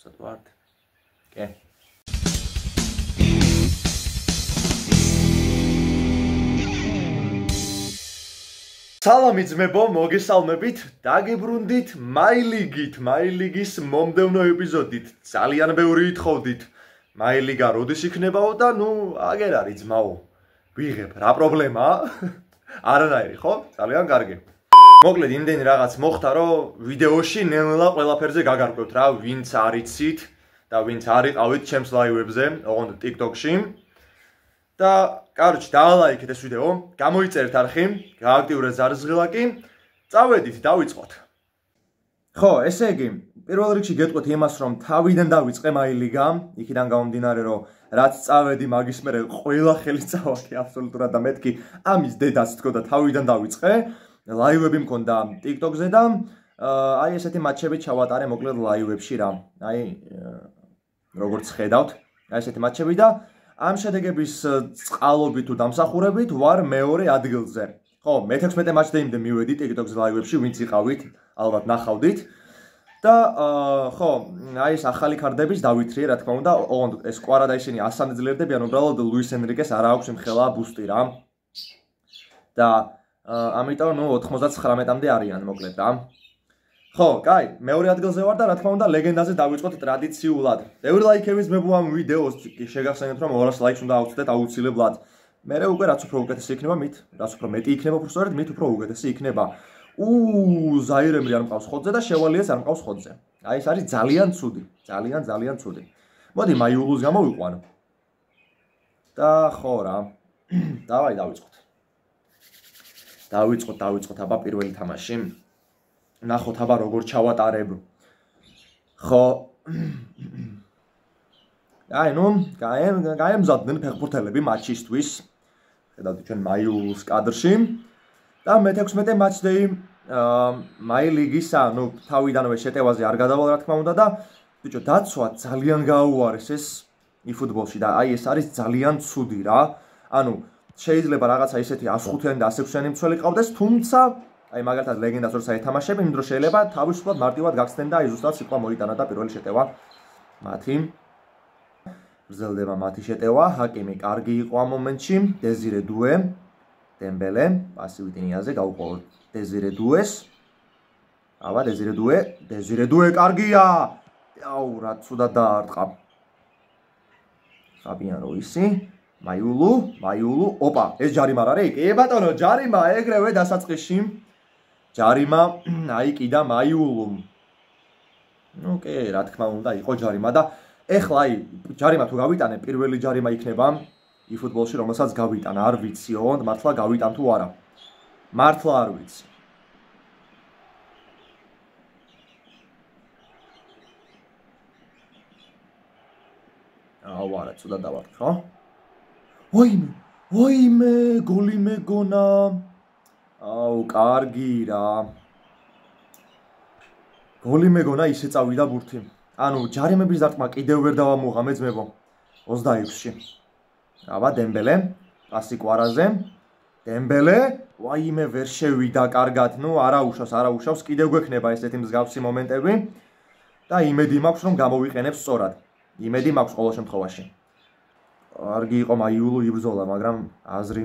ვაცოთ ვართ. კი. სალამი ძმებო, მოგესალმებით, დაგიბრუნდით მაილიგით, მაილიგის მომდევნო ეპიზოდით. ძალიან ბევრი ითხოვდით. მაილიგა როდის იქნებაო და ნუ აგერ არის ძმაო. ვიღებ, რა პრობლემაა? არანაირი, ხო? ძალიან კარგი. მოკლედ იმდენი რაღაც მოხდა, რომ ვიდეოში ნელ-ნელა ყველაფერზე გაგარკვევთ რა, ვინც არიცით და ვინც არიყავით ჩემს ლაივებზე, ოღონდ TikTok-ში. და კაროჩ დაალაიქეთ ეს ვიდეო, გამოიწერეთ არხი, გააქტიურეთ ზარზღილაკი, წავედით, დავიწყოთ. ხო, ესე იგი, პირველ რიგში გეტყვით იმას, რომ თავიდან დავიწყე მაილიგა, იქიდან გამომდინარე, რომ რაც წავედი მაგის მერე ყველა ხელი წავაკი აბსოლუტურად და მეთქი ამის დედაც თქო და თავიდან დავიწყე, ლაივები მქონდა TikTok-ზე და აი ესეთი მატჩები ჩავატარე მოკლედ ლაივებში რა. აი როგორც ხედავთ, აი ესეთი მატჩები და ამ შედეგების წყალობით თუ დამსახურებით ვარ მეორე ადგილზე. ხო, მე-16 მატჩდეიმდე მივედი TikTok-ზე ლაივებში, ვინც იყავით, ალბათ ნახავდით. და ხო, აი ეს ახალი ქარდების დავითრიე, რა თქმა უნდა, ოღონდ ეს კვარა და ისინი 100-მდე ძლიერდებიან, უბრალოდ ლუის ენრიკეს არ აქვს იმხელა ბუსტი რა. და ამიტომ ნუ 99-მდე არიან მოკლედ რა. ხო, კაი, მეორე ადგილზე ვარ და რა თქმა უნდა ლეგენდაზე დავიწყოთ ტრადიციულად. ბევრი ლაიქების მებუ ამ ვიდეოს შეგახსენებთ რომ 200 ლაიქს უნდა ავწდეთ აუცილებლად. მერე უკვე რაც უფრო უკეთესი იქნება მით, რაც უფრო მეტი იქნება უბრალოდ მით უფრო უკეთესი იქნება. ზაირემრი არ მყავს ხოძზე და შევალიეს არ მყავს ხოძზე. აი ეს არის ძალიან ცუდი, ძალიან ცუდი. მოდი მაიულუს გამოვიყვან. და ხო რა. დავაი დავიწყოთ. დავიწყოთ აბა პირველი თამაში. ნახოთ აბა როგორ ჩავატარებ. ხო. აი ნუ, გაემზადდნენ ფეხბურთელები მატჩისთვის. ხედავთ ჩვენ მაიულუს კადრში. და მე-16 მატჩდეი მაილიგისა, ნუ თავიდანვე შეტევაზე არ გადავალ რა თქმა უნდა და ბიჭო დაცვა ძალიან გაუარეს ეს eFootball-ში და აი ეს არის ძალიან ცუდი რა. ანუ შეიძლება რაღაცა ისეთი 105-იანი და 106-იანი მცველი ყავდეს, თუმცა აი მაგალითად ლეგენდას როცა ეთამაშებ, იმ დროს შეიძლება თავისუფლად მარტივად გახსნեն და აი ზუსტად სიტყვა მოიტანა და პირველი შეტევა მათი. გრძელდება მათი შეტევა, ჰაკიმი კარგი იყო ამ მომენტში, დეზირე დუე, დემბელე, პასივით ნიაზე გავუყოლოთ დეზირე დუეს. აბა დეზირე დუე კარგია. აუ რა ცუდად დაარტყა. ფაბიან როისი, მაიულუ, ოპა, ეს ჯარიმა არ არის? კი ბატონო, ჯარიმა ეგრევე დასაწყისში. ჯარიმა, აი კიდა მაიულუმ. ნუ კი, რა თქმა უნდა, იყო ჯარიმა და ეხლა აი ჯარიმა თუ გავიტანე, პირველი ჯარიმა იქნება eFootball-ში, რომელსაც გავიტან, არ ვიცი, ოღონდ მართლა გავიტან თუ არა. მართლა არ ვიცი. აუ არა, ცუდად დავარტყე, ხო? ოიმე, გოლი მეგონა. აუ, კარგი რა. გოლი მეგონა ისე წავიდა ბურთი. ანუ ჯარიმების დარტყმა კიდევ ვერ დავამოღა მე ძმებო. 26-ში. აბა დემბელე, პასი კვარაზე. დემბელე, ვაიმე ვერ შევიდა კარგად. ნუ არაუშავს, კიდევ გვექნება ესეთი მსგავსი მომენტები. და იმედი მაქვს რომ გამოვიყენებ სწორად. იმედი მაქვს ყოველ შემთხვევაში. კარგი იყო მაიულუ იბრძოლა, მაგრამ აზრი.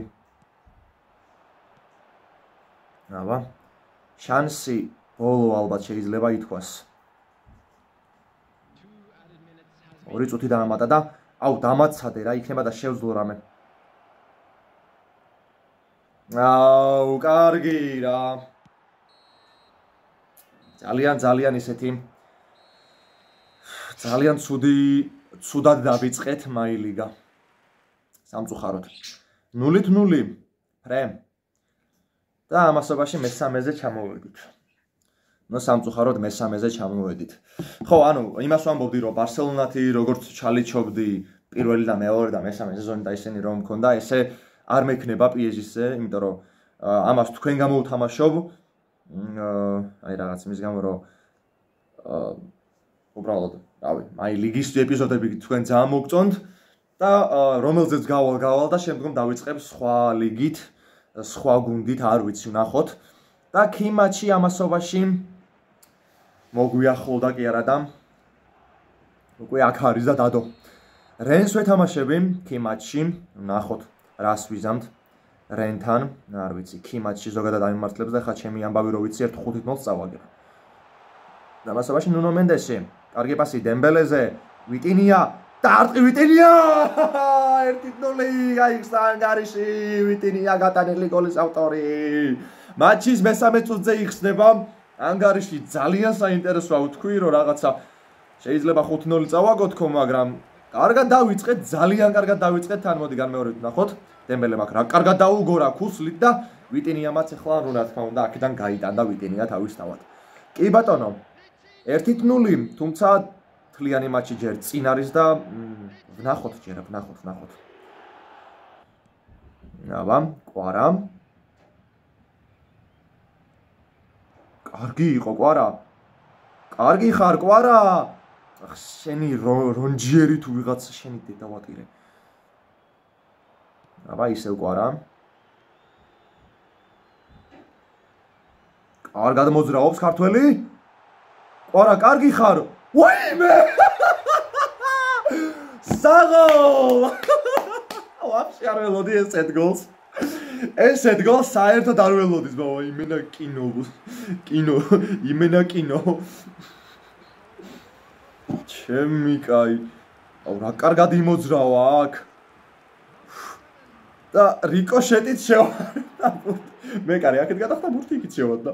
აბა, შანსი ბოლო ალბათ შეიძლება ითქვას. 2 წუთი დაამატა და აუ დამაცადე რა, იქნება და შევძლო რამე. აუ, კარგი რა. ძალიან ისეთი ძალიან ცუდად დავიწყეთ მაილიგა. სამწუხაროდ. 0-0. ფრე. და ამასობაში მე-13-ზე ჩამოვედით. ნუ სამწუხაროდ მე-13-ზე ჩამოვედით. ხო, ანუ იმას ვამბობდი, რომ ბარსელონათი როგორც ჩალიჩობდი პირველი და მეორე და მე-13 სეზონი და ისინი რომ მქონდა, ესე არ მექნება PSG-ზე, იმიტომ რომ ამას თქვენ გამოვთამაშობ. აი რაღაც იმის გამო რომ უბრალოდ, რავი, აი ლიგის ეპიზოდები თქვენ ძალიან მოგწონთ და რომელზეც გავალ და შემდგომ დავიწყებ სხვა ლიგით, სხვა გუნდით, არ ვიცი, ვნახოთ. და ქიმაჩი ამასობაში მოგვიახლოვდა კი არა და უკვე აქ არის და დადო. რენს ვეთამაშები კი მატჩში, ნახოთ რას ვიზამთ რენთან, არ ვიცი, კი მატჩში ზოგადად ამიმართლებს და ხა ჩემი ამბავი რო ვიცი 1-5-0 წავაგებ. დამასობაში ნუნო მენდესი, კარგი პასი დემბელეზე, ვიტინია, დარტყი ვიტინია! 1-0 გაიხსნა ანგარიში, ვიტინია გატანილი გოლის ავტორი. მატჩის მესამე წუთზე იხსნება ანგარიში ძალიან საინტერესოა ვთქვი, რომ რაღაცა შეიძლება 5-0 წავაგოთ ხო, მაგრამ კარგად დავიწყეთ, ძალიან კარგად დავიწყეთ, თან მოდი განმეორებით ნახოთ. დემბელე მაგ რა კარგად დაუგორა ქუსლით და ვიტინიამაც ახლა რა თქმა უნდა აქედან გაიტანდა ვიტინია თავის თავად. კი ბატონო 1-0, თუმცა თლიანი მატჩი ჯერ წინ არის და ვნახოთ ჯერ, ვნახოთ. აბა, კვარა. კარგი იყო კვარა. კარგი ხარ კვარა. შენი რონჯიერი თუ ვიღაცა შენი დედავატირე. აბა ისევ კვარა. კარგად მოძრაობს ქართველი? კვარა, კარგი ხარ. ვაიმე! საღოლ! ვაფშე არ ველოდი ესეთ გოლს. ესეთ გოლს საერთოდ არ ველოდის, ბაბა, იმენა კინო. ჩემი კაი. აუ რა კარგად იმოძრავა აქ. და რიკოშეტით შევარდა. მე კარი აქეთ გადახდა ბურთი იქით შევარდა.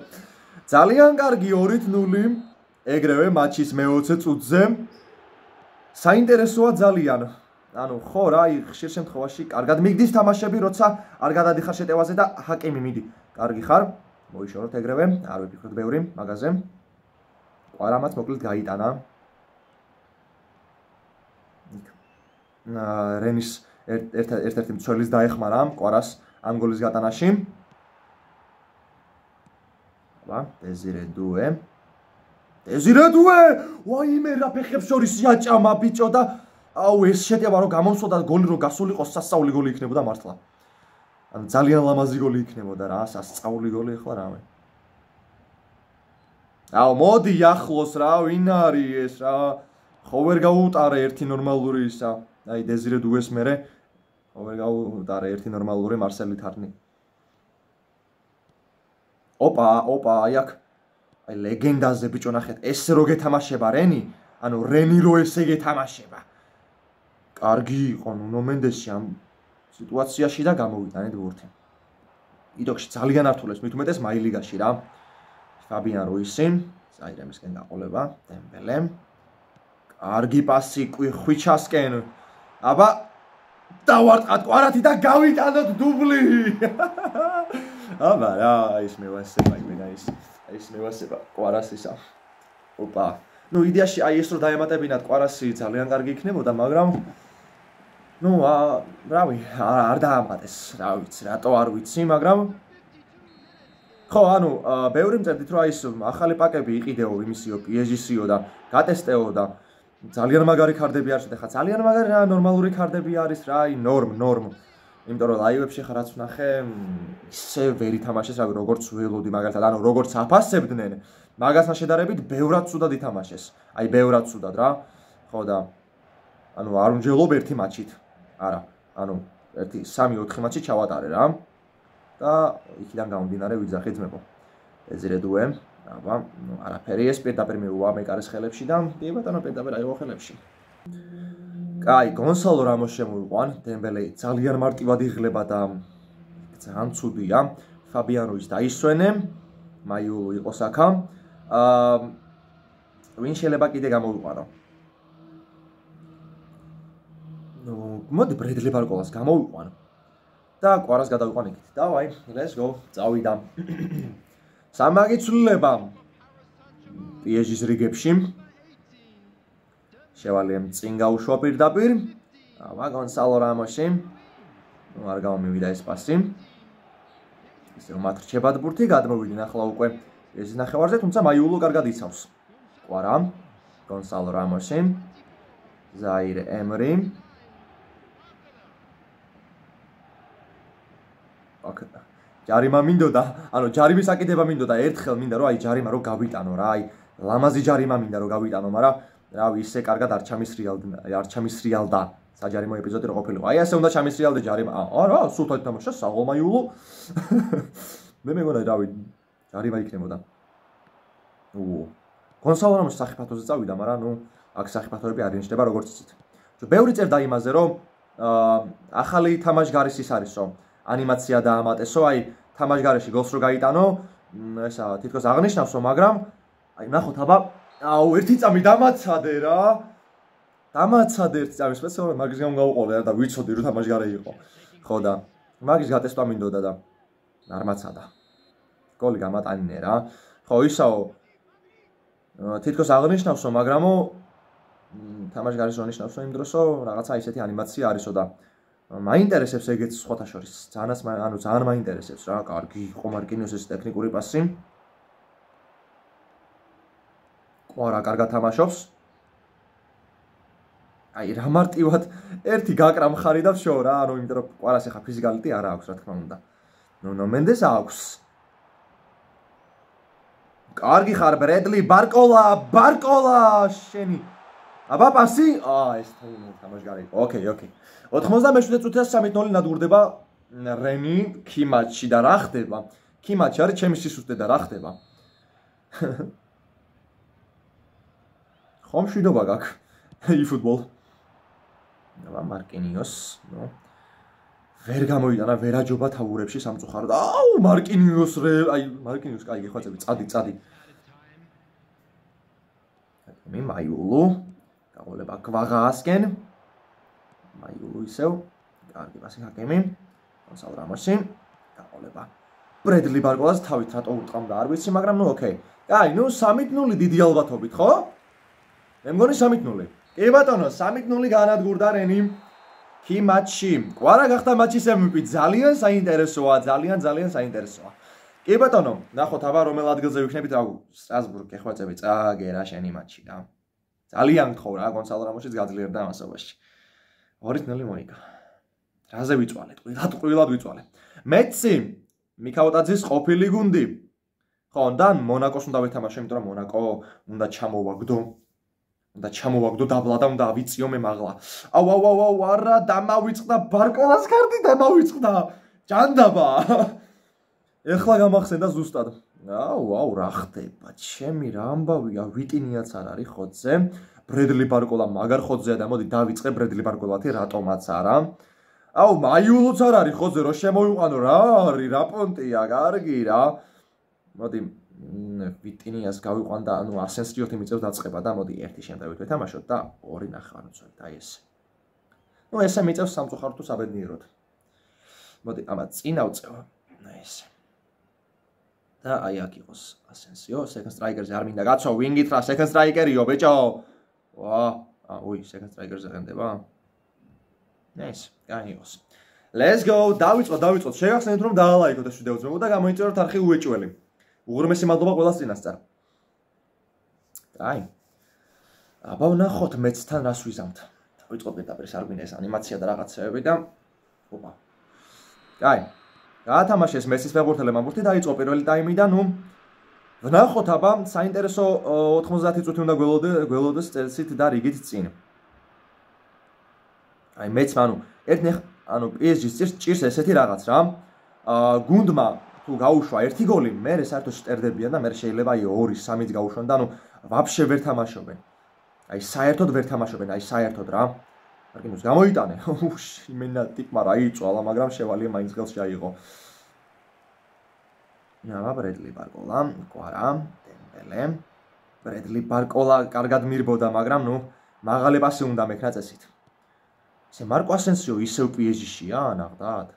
ძალიან კარგი 2-0. ეგრევე მატჩის მე-20 წუთზე. საინტერესოა ძალიან. ანუ ხო რა, ხშირ შემთხვევაში კარგად მიგდის თამაშები, როცა არ გადადიხარ შეტევაზე და ჰაკიმი მიდი. კარგი ხარ. მოიშოროთ ეგრევე, არ ვიფიქროთ ბევრი მაგაზე. კვარამაც მოკლედ გაიტანა. რენის ერთ-ერთი მცველის დაეხმარა კვარას ამ გოლის გატანაში. აბა, დეზირე დუე. ვაიმე რა ფეხებს შორის იაჭამა ბიჭო და აუ ეს შეტევა რომ გამომსვოდა გოლი რომ გასულიყო სასწაული გოლი იქნებოდა მართლა. ან ძალიან ლამაზი გოლი იქნებოდა რა, სასწაული გოლი ახლა რამე. აუ მოდი ახლოს რა, ვინ არის ეს რა? ხო ვერ გაუტარე ერთი ნორმალური ისა. აი დეზირე დუეს მერე ხო ვერ გაუტარე ერთი ნორმალური მარსელი თარნი. ოპა, აი აქ აი ლეგენდაზე ბიჭო ნახეთ, ეს რო გეთამაშება რენი, ანუ რენი რო ესე გეთამაშება. კარგი იყო ნუნო მენდესი ამ სიტუაციაში და გამოვიტანეთ ბურთი. იდოქში ძალიან ართულეს, მით უმეტეს მაილიგაში რა. ფაბიან რუისი, საირემისკენ გაყოლება, დემბელე. კარგი პასი ხვიჩასკენ. აბა დავარტყათ კვარათი და გავიტანოთ დუბლი. აბა რა, ის მევასება იმენა ის მევასება კვარას ისა. ოპა. ნუ იდეაში აი ეს რო დაემატებინათ კვარასი ძალიან კარგი იქნებოდა, მაგრამ ნუ რავი, არ დაამატეს, რა ვიცი, რატო არ ვიცი, მაგრამ ხო, ანუ ბევრი მწერდით რომ აი ეს ახალი პაკები იყიდეო იმისიო, PSG-სიო და გატესტეო და ძალიან მაგარი ქარდები არის და ხა ძალიან მაგარი რა ნორმალური ქარდები არის რა, აი ნორმ. იმიტომ რომ ლაივებში ხა რაც ვნახე, ისე ვერ ითამაშეს, რავი, როგორც ველოდი მაგალითად, ანუ როგორც აფასებდნენ, მაგასთან შედარებით ბევრად ცუდად ითამაშეს. აი ბევრად ცუდად რა. ხო და ანუ არ უნჯელობ ერთი მატჩით. არა, ანუ 3-4 მატჩი ჩავატარე რა. და იქიდან გამომდინარე ვიძახე ძმებო. ეზირე დუე, აბა, ნუ არაფერი ეს პირდაპირ მეუვა მეკარის ხელებში და კი ბატონო პირდაპირ აიღო ხელებში. კაი, გონსალო რამოს შემოიყვან, დემბელე ძალიან მარტივად იღლება და ძალიან ცუდია. ფაბიან რუის დაისვენე, მაიულო იყოს აქა. ვინ შეიძლება კიდე გამოვიყვანო? ნუ მოდი ბრედლი ბარკოლას გამოვიყვანო. და კვარას გადავიყვან იქით. დავაი, let's go. წავიდა. სამაგი ცვლილება PSG-ის რიგებში. შევალიემ წინ გაუშვა პირდაპირ. აბა გონსალო რამოსი. ნუ არ გამომივიდა ეს პასი. ისე რომ მათრჩებად ბურთი გადმოვიდნენ ახლა უკვე ეს ნახევარზე, თუმცა მაიულო კარგად იცავს. კვარა, გონსალო რამოსი. ზაირე ემრი. ჯარიმა მინდოდა, ანუ ჯარიმის აკიდება მინდოდა ერთხელ მინდა რომ აი ჯარიმა რო გავიტანო რა, აი ლამაზი ჯარიმა მინდა რომ გავიტანო, მაგრამ რავი, ისე კარგად არ ჩამისრიალდა საჯარიმო ეპიზოდი რო ყოფილიყო. აი ასე უნდა ჩამისრიალდე ჯარიმა. არა, სულ თამაშა საღოლმაიულო. მე მეგონა რავი, ჯარიმა იქნებოდა. გონსალო რამოს სახიფათოზე წავიდა, მაგრამ აქ სახიფათოები არ ინჩნდება როგორც იცით. ბევრი წერდა იმაზე, რომ ახალი თამაშგარის ის არის, რომ ანიმაცია დაამატესო, აი თამაშგარეში გოლს რო გაიტანო, ესა თითქოს აღნიშნავსო, მაგრამ აი ნახოთ აბა, ერთი წამი დამაცადე რა. დამაცადე ერთი წამი, სპეციალურად მაგის გამო გავუყოლე და ვიცოდი რომ თამაშგარე იყო. ხო და მაგის გატესტვა მინდოდა და არ მაცადა. გოლი გამატანინე რა. ხო ისაო თითქოს აღნიშნავსო, მაგრამო თამაშგარის რო ნიშნავსო იმ დროსო რაღაცა ისეთი ანიმაცია არისო და მაინტერესებს ეგეც სხვათა შორის. ძალიან მაინტერესებს რა. კარგი იყო მარკინიოსის ტექნიკური პასი. ყვარა კარგად თამაშობს. აი რა მარტივად ერთი გაკრა მხარი და ვშო რა, იმიტომ რომ ყვარას ახლა ფიზიკალიტი არ აქვს, რა თქმა უნდა. ნუნო მენდეს აქვს. კარგი ხარ ბრედლი, ბარკოლა, შენი. აბა პასი? ეს თამაშგარი იყო. ოკეი. 97 წუთის 3-0 ნადგურდება რენი ქიმატში და რა ხდება? ქიმატში არის ჩემი სისუსტე და რა ხდება? ხომ შვიდობა გაქვს? eFootball. აბა მარკინიოს, ვერ გამოიტანა ვერაჯობა თავურებში სამწუხაროდ. მარკინიოს მარკინიოს კაი გეხვაწები, წადი. მაიულუ გაყოლება გვაღაასკენ. მაიულუ ისევ, კარგი პასი ჰაკემი. გონსალო რამოსი გაყოლება. ბრედლი ბარკოლას თავით რატო უტყამდა არ ვიცი, მაგრამ ოკეი. კაი, 3-0 დიდი ალბათობით, ხო? მე მგონი 3-0. კი ბატონო, 3-0 განადგურდა რენი ქიმატში. ყვარა გახდა მატჩის MVP, ძალიან საინტერესოა, ძალიან საინტერესოა. კი ბატონო, ნახოთ აბა რომელ ადგილზე ვიქნებით, სტრასბურგ ეხვაწები, წააგე რა შენი მატჩი რა. ძალიან გთხოვ რა, გონსალო რამოსიც გაძლიერდა მასობაში. 2-0 მოიგო. რაზე ვიწვალეთ? ყვილად ვიწვალე. მეცი მიქაუტაძის ყოფილი გუნდი. ხო, და მონაკოს უნდა ვეთამაშო, იმიტომ რომ მონაკო უნდა ჩამოვაგდო დაბლა და უნდა ავიწიო მე მაღლა. აუ, არა, დამავიწყდა ბარკოლას კარტი, დამავიწყდა. ჯანდაბა. ეხლა გამახსენდა ზუსტად. აუ, რა ხდება? ჩემი რა ამბავია, ვიტინიაც არ არის ხოძზე. ბრედლი ბარკოლა მაგარ ხოძზეა და მოდი დავიწყე ბრედლი ბარკოლათი რატომაც არა. აუ, მაიულოც არ არის ხოძზე, რო შემოვიყვანო რა არის, რა პონტია, კარგი რა. მოდი ვიტინიას გავიყვან და ასენსიოთი მიწევს დაწყება და მოდი ერთი შემთხვევით ვეთამაშოთ და 2 ნახევარწოლით, აი ეს. ესე მიწევს სამწუხაროდ თუ საბედნიეროდ. მოდი ამა წინ ავწევ. აი ეს. და აი აქ იყოს ასენსიო, second striker-ზე არ მინდა გაცო, wing-ით რა, second striker-იო, ბეჭო. second striker-ზე ღენდება. ეს, გაიგოს. Let's go, დავიწყოთ. შეგახსენეთ რომ დაალაიქოთ ეს ვიდეო ძმებო და გამოიწეროთ არხი უეჭველი. უღრმესი მადლობა ყველას წინასწარ. აი. აბა ვნახოთ მეცთან რას ვიზამთ. დავიწყოთ მეტაბრის არ გვინდა ეს ანიმაცია და რაღაცეები და ოპა. აი. გაათამაშეს მესის ფეხბურთელე მამბურთი დაიწყო პირველი ტაიმი და ვნახოთ აბა საინტერესო 90 წუთი უნდა გველოდეს წელსით და რიგით წინ. აი მეც PSG-ს ჭირს ესეთი რაღაც რა. გუნდმა თუ გაუშვა ერთი გოლი, მე საერთოდ შტერდებიან და მე შეიძლება აი 2-3-ით გაუშვან და ვაფშე ვერ თამაშობენ. აი საერთოდ ვერ თამაშობენ, აი საერთოდ რა. მარკინიოს გამოიტანე. იმენა ტიპმა რა იწვალა, მაგრამ შევალია მაინც ხელში აიღო. ბრედლი ბარკოლა, კვარა, დემბელე. ბრედლი ბარკოლა კარგად მირბოდა, მაგრამ მაღალი პასი უნდა მექნა წესით. ესე მარკო ასენსიო ისევ PSG-შია, ნახდათ.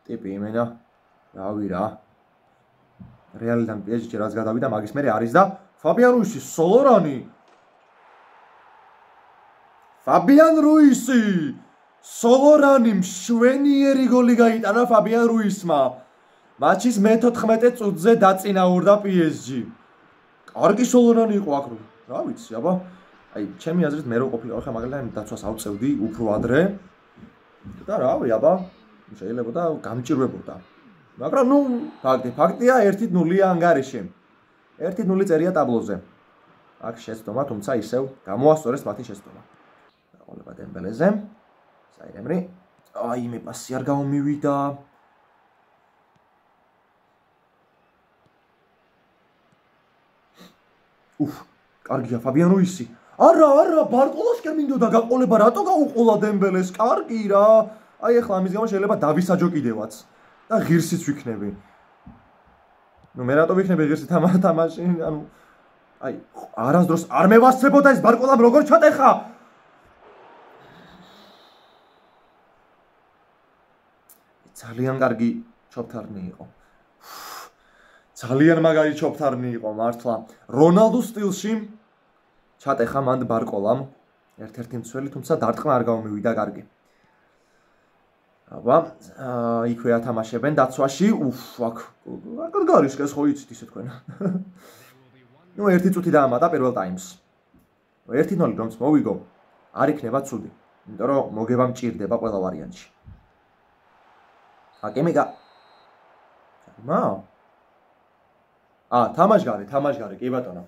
ტიპი იმენა, რავი რა. რეალიდან PSG-ში რაც გადავიდა, მაგის მერე არის და ფაბიან რუისი, სოლორანი. ფაბიან რუისი, სოლორანი მშვენიერი გოლი გაიტანა ფაბიან რუისმა. მატჩის მე-14 წუთზე დაწინაურდა PSG. კარგი სოლორანი იყო აქ რო. რა ვიცი, აბა. აი, ჩემი აზრით მე რო ყოფილიყო ხა მაგალითად დაცვას ავწევდი უფრო ადრე. და რავი, აბა, შეიძლება და გამჭირვებოდა. მაგრამ ფაქტია 1-0 ანგარიში. 1-0 წერია ტაბლოზე. აქ შეცდომა, თუმცა ისევ გამოასწორეს მათი შეცდომა. დაყოლება დემბელეზე. საირემრი. აი მე პასი არ გამომივიდა. კარგია ფაბიან რუისი. არა, ბარკოლას კი მინდოდა გაყოლება, რატო გაუყოლა დემბელეს? კარგი რა. აი ახლა ამის გამო შეიძლება დავისაჯო კიდევაც და ღირსიც ვიქნები. ნუ მე რატო ვიქნები ღირსი თამაში? ანუ აი არასდროს არ მევასწრებოდა ეს ბარკოლამ როგორ ჩატეხა? ძალიან კარგი ჩოფთარნი იყო. ძალიან მაგარი ჩოფთარნი იყო მართლა. რონალდუს სტილში ჩატეხა მანდ ბარკოლამ ერთ-ერთი მცველი, თუმცა დარტყმა არ გამომივიდა კარგი. აბა, იქვე ათამაშებენ დაცვაში. აქ გარიშკეს ხო იცით ისე თქვენ. ნუ ერთი წუთი დაამატა პირველ ტაიმს. 1-0 რომც მოვიგო, არ იქნება ცუდი, იმიტომ რომ მოგება მჭირდება ყველა ვარიანტში. აკემიკა. თამაშგარი, კი ბატონო.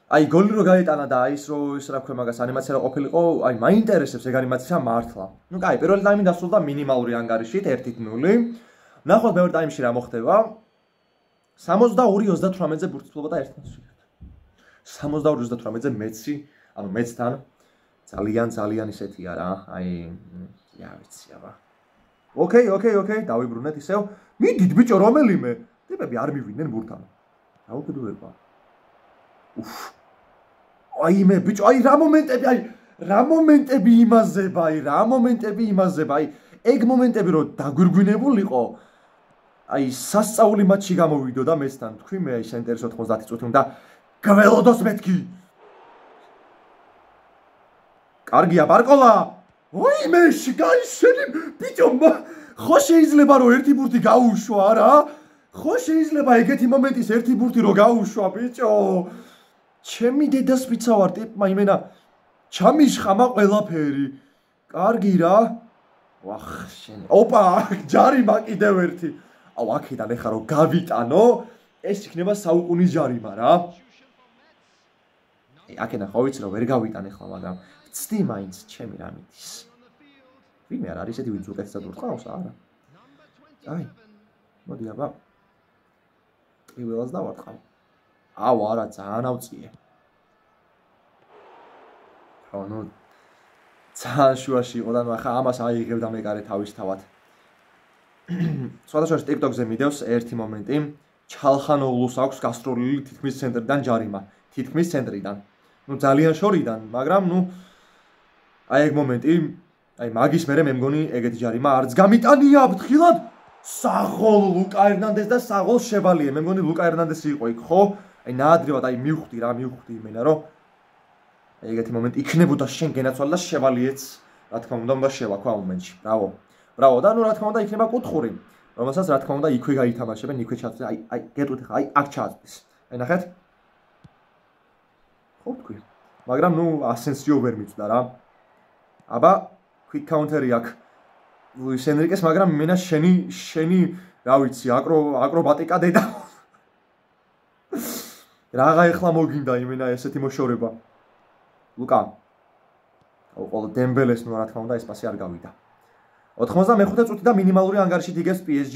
აი გოლი რო გაიტანა და აი ის რა ქვია მაგას ანიმაცია რო ყოფილიყო, აი მაინტერესებს ეგ ანიმაცია მართლა. ნუ კაი, პირველი ტაიმი დასრულდა მინიმალური ანგარიშით 1-0. ნახოთ მეორე ტაიმში რა მოხდება. 62-38-ზე ბურთისფლობა და 1-0. 62-38-ზე მეცი, ანუ მეცთან ძალიან ისეთია რა. აი, ვიცი აბა. ოკეი, დავიბრუნეთ ისევ. მიდით ბიჭო, რომელიმე? ტიპები არ მივიდნენ ბურთთან. დაუკვირდება. აი მე ბიჭო, აი რა მომენტები იმაზება, ეგ მომენტები რო დაგვირგვინებულიყო. აი სასწაული მატჩი გამოვიდო და მეცთან თქვი მე აი სენტერის 90 წუთი უნდა გველოდოს მეთქი. კარგია ბარკოლა. ой მე შეგაიშენი ბიჭო, ხო შეიძლება რომ ერთი ბურთი გაუშვა რა? ხო შეიძლება ეგეთი მომენტის ერთი ბურთი რო გაუშვა ბიჭო? ჩემი დედას ვიცავარ ტიპმა იმენა ჩამიშხამა ყველაფერი. კარგი რა. ვახ შენ. ოპა, ჯარიმა კიდევ ერთი. აუ აქედან ეხა რომ გავიტანო, ეს იქნება საუკუნის ჯარიმა რა. აქედან ხო ვიცი რომ ვერ გავიტან ეხლა, მაგრამ ვცდი მაინც ჩემი რამითის. ვინმე არ არის ესეთი ვინც უკეთესად ურტყავს არა. აი. მოდი აბა. პირველად დავატყავ. აუ არა ძალიან ავწიე. ხო ნუ ძალიან შუაში იყო და ნუ ახლა ამას აიღებდა მეკარე თავის თავად. სხვადასხვა TikTok-ზე მიდევს ერთი მომენტი, ჩალხანოულუს აქვს გასტროლილი თითქმის ცენტრიდან ჯარიმა, თითქმის ცენტრიდან. ნუ ძალიან შორიდან, მაგრამ ნუ აი ეგ მომენტი, აი მაგის მერე მე მგონი ეგეთი ჯარიმა არც გამიტანია ფრთხილად. საღოლ ლუკა ერნანდეს და საღოლ შევალიე. მე მგონი ლუკა ერნანდესი იყო იქ, ხო? აი ნაადრევად აი მივხვდი იმენა რომ აი ეგეთი მომენტი იქნებოდა შენ გენაცვალა და შევალიეც რა თქმა უნდა შევაქვა მომენტში. ბრავო და ნუ რა თქმა უნდა იქნება კუთხური, რომელსაც რა თქმა უნდა იქვე გაითამაშებენ, იქვე ჩაწვდე. აი გეტყვით ხა, აი აქ ჩაწვდის. აი ნახეთ? ხო თქვი. მაგრამ ნუ ასენსიო ვერ მიწვდა რა. აბა quick counter-ი აქ ლუის ენრიკეს, მაგრამ მენა შენი რა ვიცი, აკრობატიკა დედა. რაღა ეხლა მოგინდა იმენა ესეთი მოშორება. ლუკა. ყოველ დემბელეს ნუ რა თქმა უნდა ეს პასი არ გავიდა. 95 წუთი და მინიმალური ანგარიშით იგებს PSG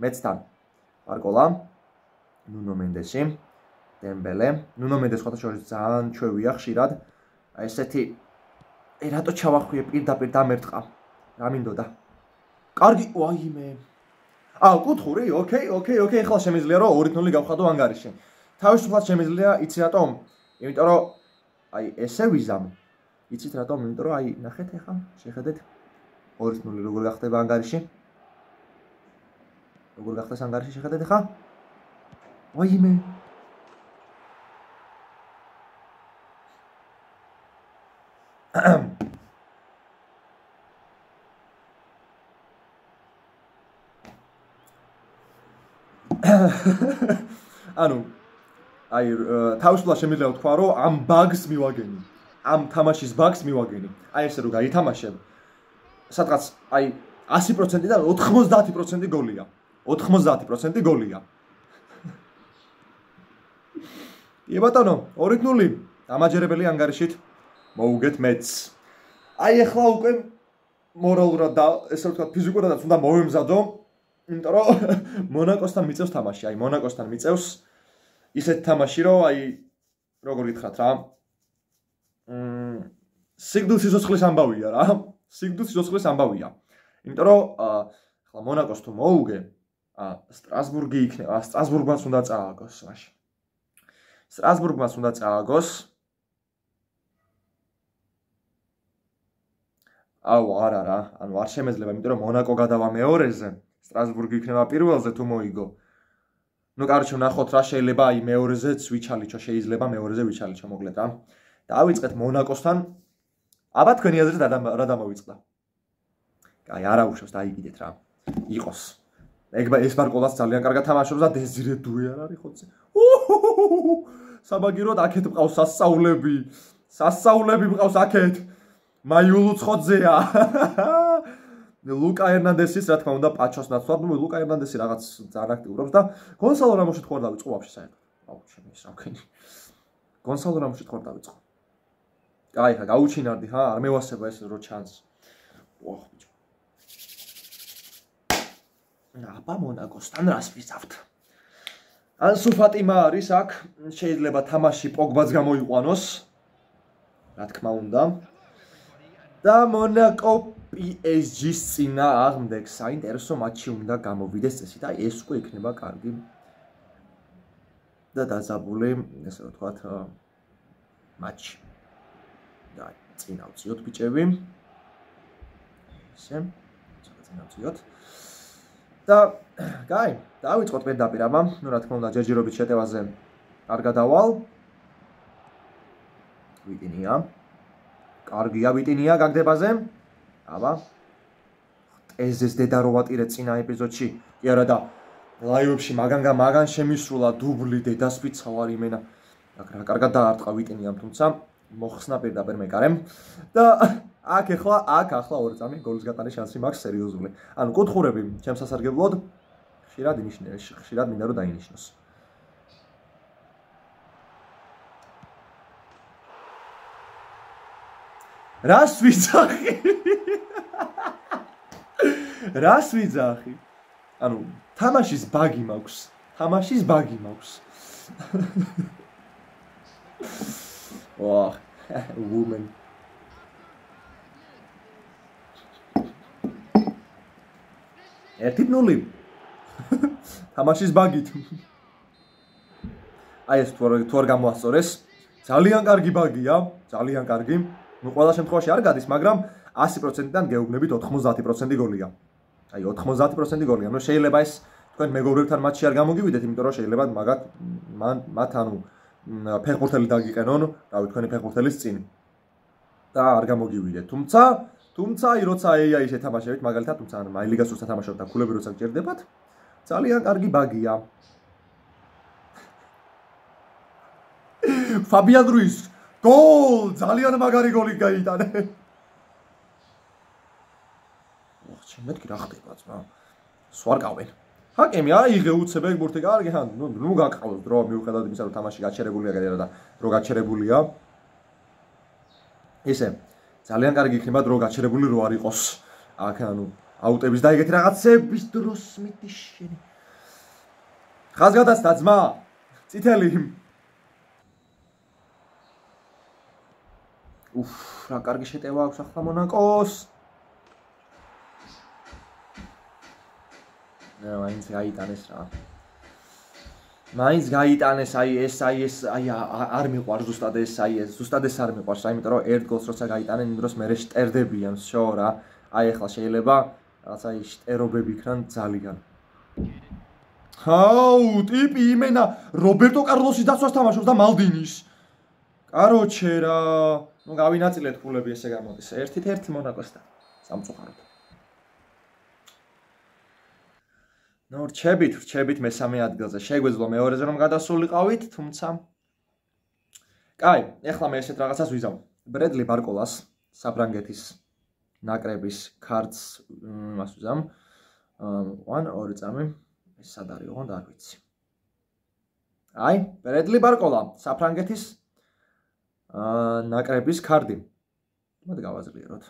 მეცთან. ბარკოლა, ნუნო მენდესი, დემბელე. ნუნო მენდეს ხოთა შორის ძალიან ჩვევია ხშირად. აი ესეთი რატო ჩავახვიე პირდაპირ დამერტყა. რა მინდოდა? კარგი, ვაიმე. კუთხური, ოკეი, ახლა შემიძლია რომ 2-0 გავხადო ანგარიში. თავისუფლად შემიძლია, იცი რატომ? იმიტომ რომ აი ესე ვიზამ. იცით რატომ? იმიტომ რომ აი ნახეთ ახლა, შეხედეთ 2-0 როგორ გახდება ანგარიში? როგორ გახდეს ანგარიში შეხედეთ ახლა? ვაიმე. ანუ აი თავისუფლად შემიძლია ვთქვა რომ ამ ბაგს მივაგენი. ამ თამაშის ბაგს მივაგენი. აი ესე რომ გაითამაშებ სადღაც აი 100% და 90% გოლია. 90% გოლია. კი ბატონო, 2-0. დამაჯერებელი ანგარიშით მოუგეთ მეც. აი ახლა უკვე მორალურად და ესე ვთქვათ ფიზიკურადაც უნდა მოვემზადო, იმიტომ რომ მონაკოსთან მიწევს თამაში. აი მონაკოსთან მიწევს ისეთ თამაში, რომ აი როგორ გითხრათ რა. სიგდულ სიცოცხლის ამბავია რა. სიგდულ სიცოცხლის ამბავია. იმიტომ რომ ახლა მონაკოს თუ მოუგე, სტრასბურგი იქნება, სტრასბურგმაც უნდა წააგოს მაშინ. სტრასბურგმაც უნდა წააგოს. არა რა, ანუ არ შემეძლება, იმიტომ რომ მონაკო გადავა მეორეზე, სტრასბურგი იქნება პირველზე თუ მოიგო. ნუ კარჩო ნახოთ რა შეიძლება აი მეორეზეც ვიჩალიჩო, შეიძლება მეორეზე ვიჩალიჩო მოკლედ რა. დავიწყეთ მონაკოსთან. აბა თქვენი აზრით რა დამოვიწყდა? აი არა უშავს დაიგიდეთ რა. იყოს. ეს ბარკოლას ძალიან კარგად თამაშობს და დეზირე დუე არ არის ხოცე. საბაგიროდ აქეთ მყავს სასწაულები. სასწაულები მყავს აქეთ. მაიულუცხოძეა. ლუკა ერნანდესის რა თქმა უნდა პაჩოს ნაცვლად, ნუ ლუკა ერნანდესი რაღაც ძალიან აქტიურობს და გონსალო რამოსი თქვა დავიწყო ვაფშე საერთოდ. აუ ჩემი ის რამქენი. გონსალო რამოსი თქვა დავიწყო. კაი ხა გაუჩინარდი ხა, არ მევასება ეს რო ჩანს. ოხ ბიჭო. აბა მონაკოსთან რას ვიზავთ? ანსუ ფატიმა არის აქ, შეიძლება თამაში პოგბაც გამოიყვანოს. რა თქმა უნდა. და მონაკო PSG-ს წინა აღმდეგ საინტერესო მატჩი უნდა გამოვიდეს წესი და ეს უკვე იქნება კარგი და დაძაბული, ესე ვთქვათ, მატჩი. და წინა ვწიოთ ბიჭები. ისე, წინა ვწიოთ. და კაი, დავიწყოთ პირდაპირ აბა, ნუ რა თქმა უნდა ჯერჯერობით შეტევაზე არ გადავალ. ვიტინია. კარგია ვიტინია გაგდებაზე. აბა. ეზეს დედა რო ვატირე წინა ეპიზოდში. კი არა და ლაივებში მაგან შემისრულა დუბლი დედას ვიცავ იმენა. რა კარგად დაარტყა ვიტინიამ, თუმცა მოხსნა პირდაპირ მეკარემ და აქ ახლა 2 წამი გოლის გატანის შანსი მაქვს სერიოზული. ანუ კუთხურები ჩემს სასარგებლოდ ხშირად მინდა რომ დაინიშნოს. რას ვიძახი? რას ვიძახი? ანუ თამაშის ბაგი მაქვს. თამაშის ბაგი მაქვს. ვაჰ, woman. ერთი ნული. თამაშის ბაგით. აი ეს თუ არ გამოასწორეს, ძალიან კარგი ბაგია, ძალიან კარგი. ნუ ყველა შემთხვევაში არ გადის, მაგრამ 100%-დან გეუბნებით 90% გოლია. აი 90% გოლია. ნუ შეიძლება ეს თქვენ მეგობრებთან მატჩი არ გამოგივიდეთ, იმიტომ რომ შეიძლება მათ ანუ ფეხბურთელი დაგიყენონ, რავი, თქვენი ფეხბურთელის წინ. და არ გამოგივიდეთ. თუმცა აი როცა AI-ს ეთამაშებით, მაგალითად, თუმცა ან მაილიგას როცა თამაშობთ და ქულები როცა გჭირდებათ, ძალიან კარგი ბაგია. ფაბიან რუის გოლ! ძალიან მაგარი გოლი გაიტანა. ოხ, ჩემეთქი რა ხდება ძმა? სვარკავენ. ჰაკემი აიღე უცებ ეგბურთი კარგი, ნუ გაკყავს დრო, მიუხედავად იმისა, რომ თამაში გაჩერებულია და დრო გაჩერებულია. ისე ძალიან კარგი იქნება დრო გაჩერებული რო არ იყოს. აქ ანუ აუტების და ეგეთი რაღაცების დროს მიდი შენი. ხაზგადასთა ძმა. წითელი. უფ, რა კარგი შეტევა აქვს ახლა მონაკოს. მაინც გაიტანეს რა. მაინც გაიტანეს აი ეს არ მიყვარს ზუსტად ეს არ მიყვარს რა, იმიტომ რომ ერთ გოლს როცა გაიტანენ იმ დროს მე შტერდებიან შო რა. აი ახლა შეიძლება რაღაცა შტერობები იქნან ძალიან. ჰაუ, ტიპი იმენა რობერტო კარლოსის დაცვას თამაშობს და მალდინის. კაროჩე რა. ნუ გავინაწილეთ ქულები ესე გამოდის. ერთი მონაკოსთან. სამწუხაროდ. ნუ რჩებით მესამე ადგილზე. შეგვეძლო მეორეზე რომ გადასულიყავით, თუმცა კაი, ეხლა მე ესეთ რაღაცას ვიზამ. ბრედლი ბარკოლას, საფრანგეთის ნაკრების ქარტს მას ვიზამ. 2 წამი. ეს სად არის, ოღონდ არ ვიცი. აი, ბრედლი ბარკოლა, საფრანგეთის ნაკრების ქარდი. მოდი გავაძლიეროთ.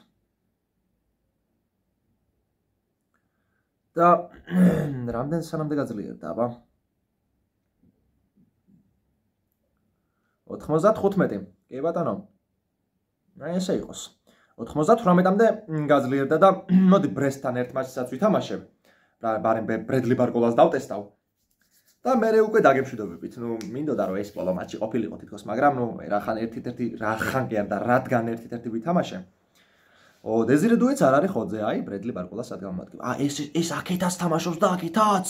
და რამდენ სანამდე გაძლიერდა, აბა? 95. კი ბატონო. აი ესე იყოს. 98-მდე გაძლიერდა და მოდი ბრესტთან ერთ მატჩსაც ვითამაშებ. ბარემ ბრედლი ბარკოლას დავტესტავ. და მე უკვე დაგემშვიდობებით. მინდოდა რომ ეს ბოლო მატჩი ყოფილიყო თითქოს, მაგრამ რახან კი არ და რადგან ერთ-ერთი ვითამაშე. დეზირე დუეც არ არის ხოძე, აი ბრედლი ბარკოლას ადგამოადგება. ეს აქეთაც თამაშობს და აქეთაც.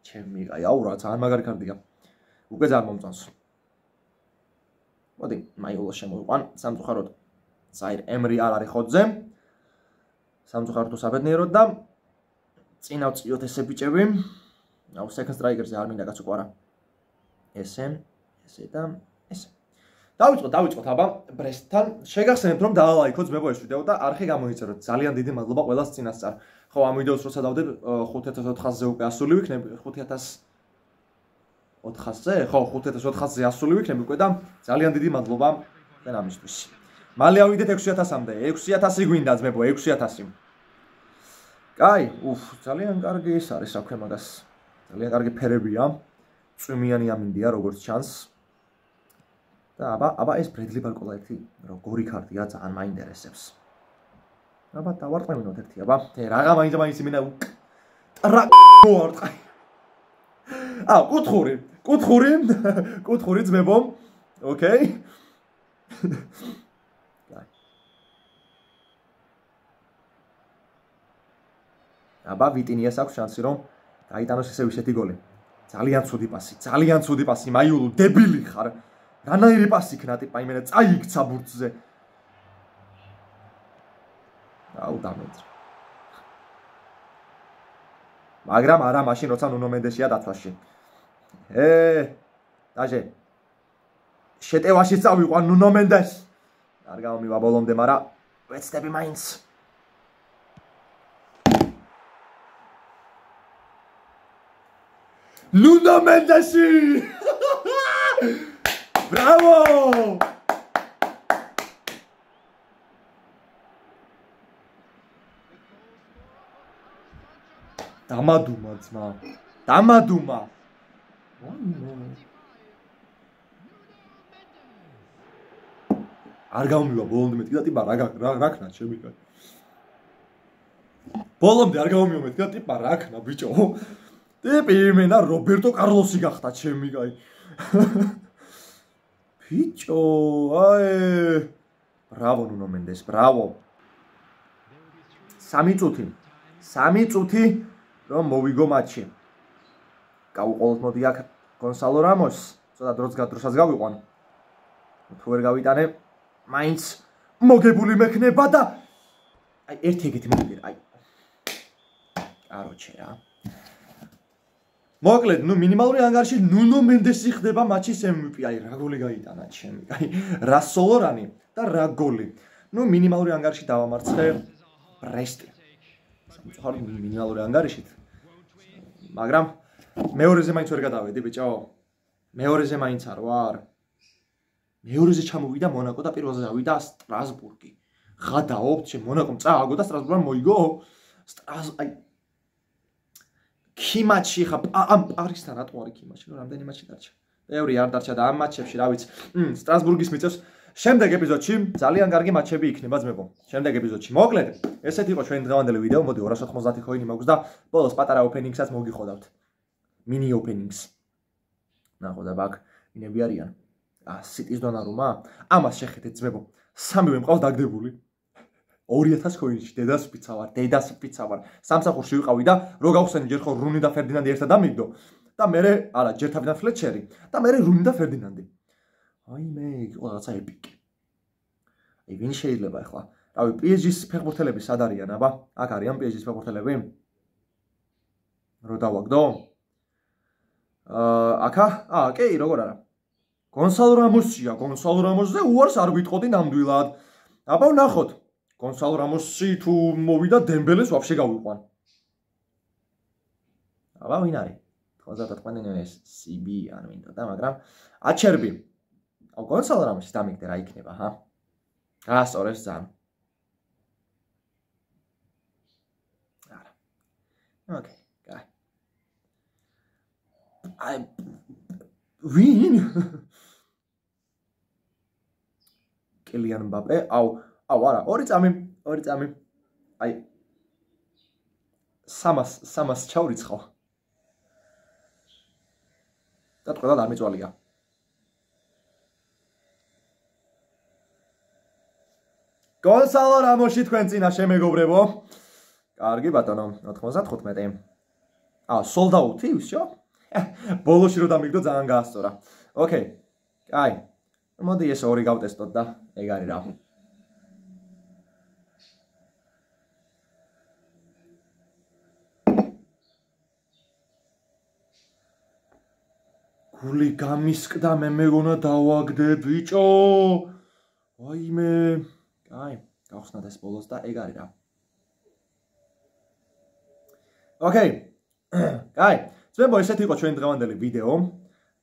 ჩემი აი აურა ძალიან მაგარი კარდია. უკვე ძალიან მომწონს. მოდი, მაიულოს შემოვიყვან სამწუხაროდ. საირ ემრი არ არის ხოძე. სამწუხაროდ უსაბედნიეროდ და წინ ავწიოთ ესე ბიჭები. აუ second striker-ზე არ მინდა კაცო ყარა. ესე და ესე. დავიწყოთ აბა ბრესტთან. შეგახსენებთ რომ დაალაიქოთ ძმებო ეს ვიდეო და არხი გამოიწეროთ. ძალიან დიდი მადლობა ყველას წინასწარ. ხო, ამ ვიდეოს როცა დავდებ 5400-ზე უკვე ასული ვიქნები, 5400-ზე? ხო, 5400-ზე ასული ვიქნები უკვე და ძალიან დიდი მადლობა თქვენ ამისთვის. მალე ავიდეთ 6000-მდე. 6000 გვინდა ძმებო, 6000. კაი, ძალიან კარგი ის არის საქმე მაგას. ძალიან კარგი ფერებია. წვიმიანი ამინდია როგორც ჩანს. და აბა ეს ბრედლი ბარკოლა ერთი როგორი ქარდია, ძალიან მაინტერესებს. აბა დავარტყევინოთ ერთი, აბა. რაღა მაინც იმენა ვარტყაი. კუთხური ძმებო. ოკეი. აბა ვიტინიას აქვს შანსი რომ გაიტანოს ისევ ისეთი გოლი. ძალიან ცუდი პასი, მაიულუ დებილი ხარ. რანაირი პასი იქნა ტიპა იმენა წაიქცა ბურთზე. აუ დამეძრა. მაგრამ არა მაშინ როცა ნუნო მენდესია დაცვაში. დაჟე. შეტევაში წავიყვან ნუნო მენდეს. არ გამომივა ბოლომდე, მაგრამ ვეცდები მაინც. ნუნო მენდესი! Bravo! დამადუმა ძმა. დამადუმა. არ გამომივა ბოლომდე მეთქი და ტიპა რა ქნა ჩემი კაცი. ბოლომდე არ გამომივა მეთქი და ტიპა რა ქნა ბიჭო. ტიპი იმენა რობერტო კარლოსი გახდა ჩემი კაცი. ბიჭო, ბრავო ნუნო მენდეს, ბრავო. 3 წუთი რომ მოვიგო მატჩი. გავუყოლოთ მოდი აქ გონსალო რამოს, ცოტა დროსაც გავიყვან. თუ ვერ გავიტანე, მაინც მოგებული მექნება და აი ერთი ეგეთი მოვიგე, აი. კაროჩე რა. მოკლედ, მინიმალური ანგარიში ნუნო მენდესი ხდება მატჩის MVP. აი, რა გოლი გაიტანა ჩემი. აი, რა სოლორანი და რა გოლი. მინიმალური ანგარიში დავამარცხე ბრესტი. სამწუხაროდ მინიმალური ანგარიშით. მაგრამ მეორეზე მაინც ვერ გადავედი, ბიჭო. მეორეზე მაინც არ ვარ. მეორეზე ჩამოვიდა მონაკო და პირველზე ავიდა სტრასბურგი. ღადაობთ, მონაკომ წააგო და სტრასბურგმა მოიგო. აი ქიმაჩი ხა ამ პარისთან რატო არის ქიმაჩი? რამდენი მატჩი დარჩა? ბევრი არ დარჩა და ამ მატჩებში რა ვიცი. სტრასბურგის მიწევს. შემდეგ ეპიზოდში ძალიან კარგი მატჩები იქნება ძმებო. შემდეგ ეპიზოდში. მოკლედ, ესეთი იყო ჩვენი დღევანდელი ვიდეო. მოდი 290 coin-ი მაქვს და ბოლოს პატარა opening-საც მოგიხოდავთ. mini openings. ნახოთ აბა აქ ინები არიან. City-ს დონარუმა? ამას შეხედეთ ძმებო. სამივე მყავს დაგდებული. 2000 coin-ში დედას ვარ. სამსახურში ვიყავი და რო გავხსენი ჯერ ხო რუნი და ფერდინანდი ერთად ამიგდო და მე არა ჯერ თავიდან ფლეჩერი და მე რუნი და ფერდინანდი. აი მე იყო რაღაცა ეპიკი. აი ვინ შეიძლება ახლა? რავი PSG-ს ფეხბურთელები სად არიან აბა? აქ არიან PSG-ს ფეხბურთელები? რო დავაგდო? აკა? კი, როგორ არა. გონსალო რამოსია, გონსალო რამოსზე უარს არ ვიტყოდი ნამდვილად. აბა ვნახოთ. გონსალო რამოსი თუ მოვიდა დემბელეს ვაფშე გავიყვან. აბა ვინ არის? 94 ეს CB არ მინდოდა, მაგრამ აჩერბი. აუ კონსოლ რამოში დამიგდე რა იქნება, ჰა? გასწორებს ძალიან. არა. ოკეი, კაი. აი ვინ? კილიან მბაპე, აუ არა, 2 წამი. აი 300 ჩავრიცხავ. და ყველა დამიწვალია. გონსალო რამოში თქვენ წინაშე მეგობრებო. კარგი ბატონო, 95. sold out ისო? ბოლოში რო დამიგდო ძალიან გაასწორა. ოკეი. კაი. მოდი ეს 2 გავტესტოთ და ეგ არის რა. გული გამისკდა მე მეგონა დავაგდე ბიჭო. ვაიმე. კაი, გავხსნათ ეს ბოლოს და ეგ არის რა. ოკეი. კაი, ძმებო, ესეთი იყო ჩვენი დღევანდელი ვიდეო.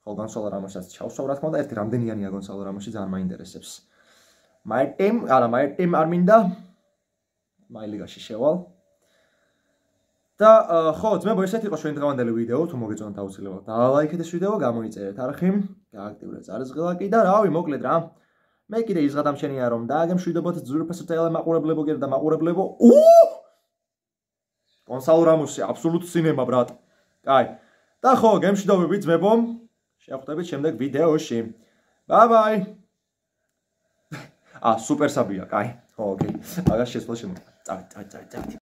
ხო, გონსალო რამოსაც ჩავსვავ რა თქმა უნდა, ერთი რამდენიანია გონსალო რამოში ძალიან მაინტერესებს. My team არ მინდა. My ლიგაში შევალ. და ხო, ძმებო, ესეთი იყო ჩვენი დღევანდელი ვიდეო, თუ მოგეწონათ აუცილებლად დალაიქეთ ეს ვიდეო, გამოიწერეთ არხი, გააქტიურეთ წარსღილაკი და რავი, მოკლედ რა. მე კიდე ის გადამჩენია რომ დააგემშვიდობოთ ძვირფასო ტელემაყურებლებო და მაყურებლებო. გონსალო რამოსი აბსოლუტ სინემა ბრატ. კაი. და ხო, გემშვიდობებით ძმებო. შევხვდებით შემდეგ ვიდეოში. ბაი. სუპერ საბია, კაი. ხო, ოკეი. მაგას შეცვლა შემო. წავით.